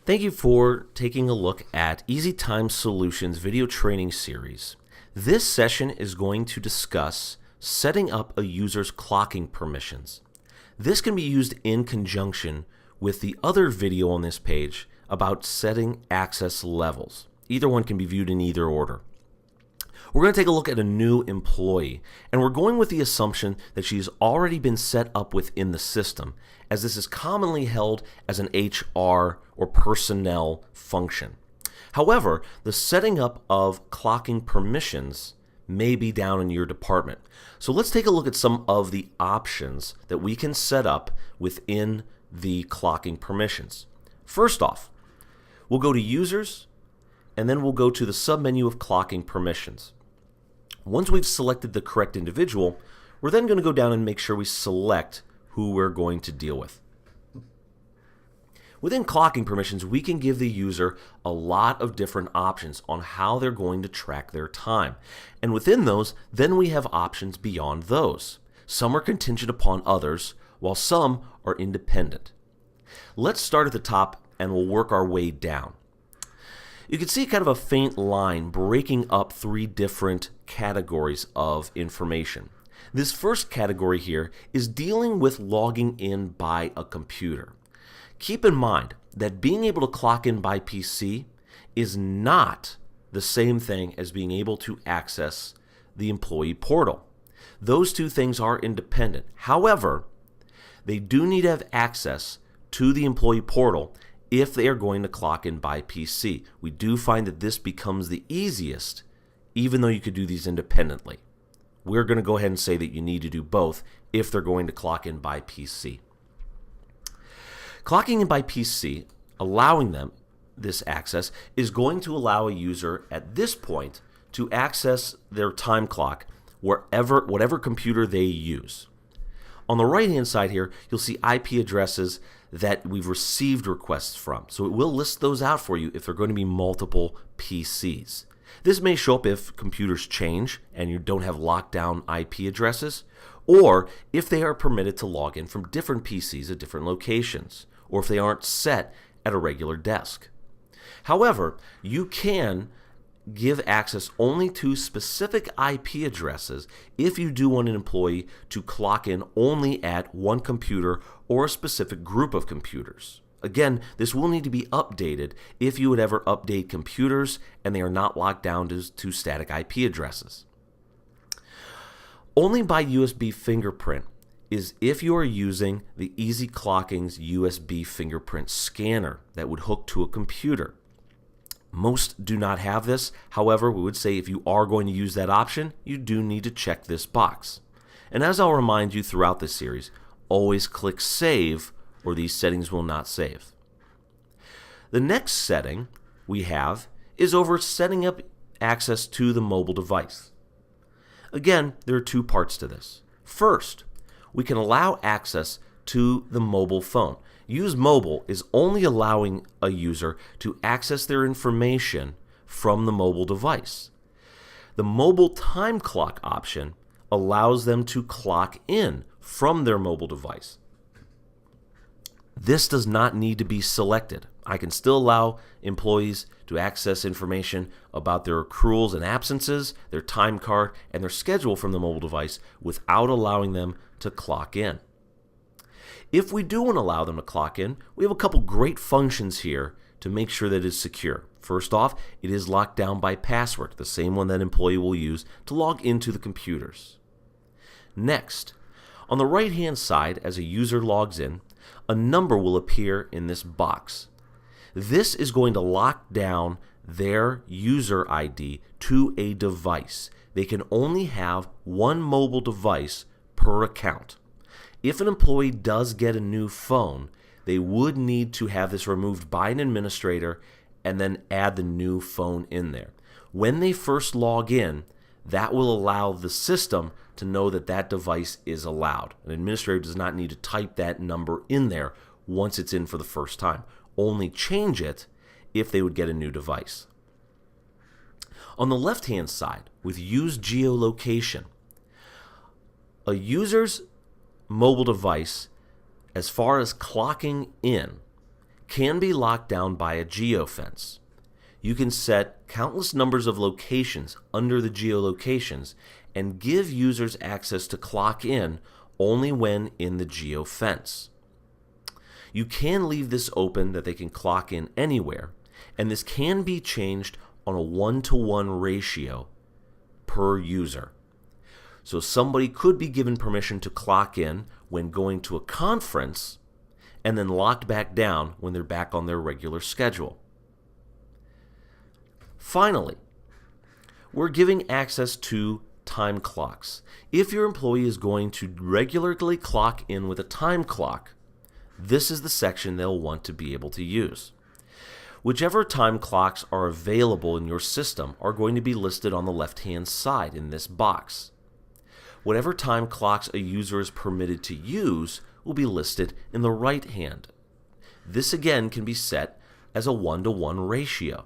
Thank you for taking a look at EasyTime Solutions video training series. This session is going to discuss setting up a user's clocking permissions. This can be used in conjunction with the other video on this page about setting access levels. Either one can be viewed in either order. We're going to take a look at a new employee, and we're going with the assumption that she's already been set up within the system, as this is commonly held as an HR or personnel function. However, the setting up of clocking permissions may be down in your department. So let's take a look at some of the options that we can set up within the clocking permissions. First off, we'll go to Users, and then we'll go to the submenu of clocking permissions. Once we've selected the correct individual, we're then going to go down and make sure we select who we're going to deal with. Within clocking permissions, we can give the user a lot of different options on how they're going to track their time. And within those, then we have options beyond those. Some are contingent upon others, while some are independent. Let's start at the top and we'll work our way down. You can see kind of a faint line breaking up three different categories of information. This first category here is dealing with logging in by a computer. Keep in mind that being able to clock in by PC is not the same thing as being able to access the employee portal. Those two things are independent. However, they do need to have access to the employee portal if they are going to clock in by PC. We do find that this becomes the easiest, even though you could do these independently. We're going to go ahead and say that you need to do both if they're going to clock in by PC. Clocking in by PC, allowing them this access, is going to allow a user at this point to access their time clock whatever computer they use. On the right-hand side here, you'll see IP addresses that we've received requests from. So it will list those out for you if they're going to be multiple PCs. This may show up if computers change and you don't have locked down IP addresses, or if they are permitted to log in from different PCs at different locations, or if they aren't set at a regular desk. However, you can give access only to specific IP addresses if you do want an employee to clock in only at one computer or a specific group of computers. Again, this will need to be updated if you would ever update computers and they are not locked down to static IP addresses. Only by USB fingerprint is if you are using the EasyClocking's USB fingerprint scanner that would hook to a computer. Most do not have this. However, we would say if you are going to use that option, you do need to check this box. And as I'll remind you throughout this series, always click Save or these settings will not save. The next setting we have is over setting up access to the mobile device. Again, there are two parts to this. First, we can allow access to the mobile phone. Use Mobile is only allowing a user to access their information from the mobile device. The mobile time clock option allows them to clock in from their mobile device. This does not need to be selected. I can still allow employees to access information about their accruals and absences, their time card, and their schedule from the mobile device without allowing them to clock in. If we do want to allow them to clock in, we have a couple great functions here to make sure that it's secure. First off, it is locked down by password, the same one that employee will use to log into the computers. Next, on the right-hand side, as a user logs in, a number will appear in this box. This is going to lock down their user ID to a device. They can only have one mobile device per account. If an employee does get a new phone, they would need to have this removed by an administrator and then add the new phone in there. When they first log in, that will allow the system to know that that device is allowed. An administrator does not need to type that number in there once it's in for the first time. Only change it if they would get a new device. On the left-hand side, with Use Geolocation, a user's mobile device, as far as clocking in, can be locked down by a geofence. You can set countless numbers of locations under the geolocations and give users access to clock in only when in the geofence. You can leave this open that they can clock in anywhere, and this can be changed on a 1-to-1 ratio per user. So somebody could be given permission to clock in when going to a conference and then locked back down when they're back on their regular schedule. Finally, we're giving access to time clocks. If your employee is going to regularly clock in with a time clock, this is the section they'll want to be able to use. Whichever time clocks are available in your system are going to be listed on the left-hand side in this box. Whatever time clocks a user is permitted to use will be listed in the right hand. This again can be set as a 1-to-1 ratio.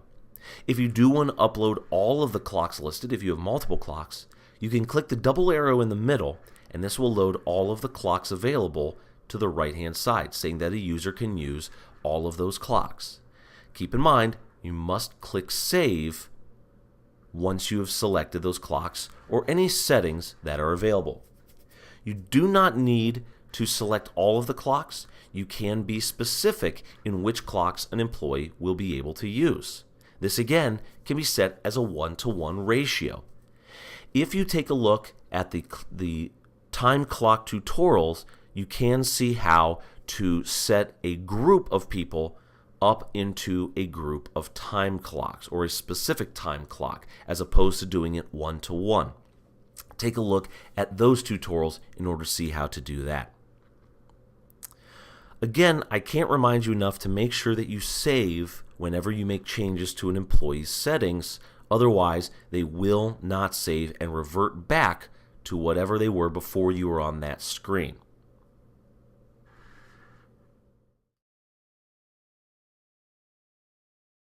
If you do want to upload all of the clocks listed, if you have multiple clocks, you can click the double arrow in the middle, and this will load all of the clocks available to the right-hand side, saying that a user can use all of those clocks. Keep in mind, you must click Save once you have selected those clocks or any settings that are available. You do not need to select all of the clocks. You can be specific in which clocks an employee will be able to use. This again can be set as a 1-to-1 ratio. If you take a look at the time clock tutorials, you can see how to set a group of people up into a group of time clocks or a specific time clock as opposed to doing it 1-to-1. Take a look at those tutorials in order to see how to do that. Again, I can't remind you enough to make sure that you save whenever you make changes to an employee's settings. Otherwise, they will not save and revert back to whatever they were before you were on that screen.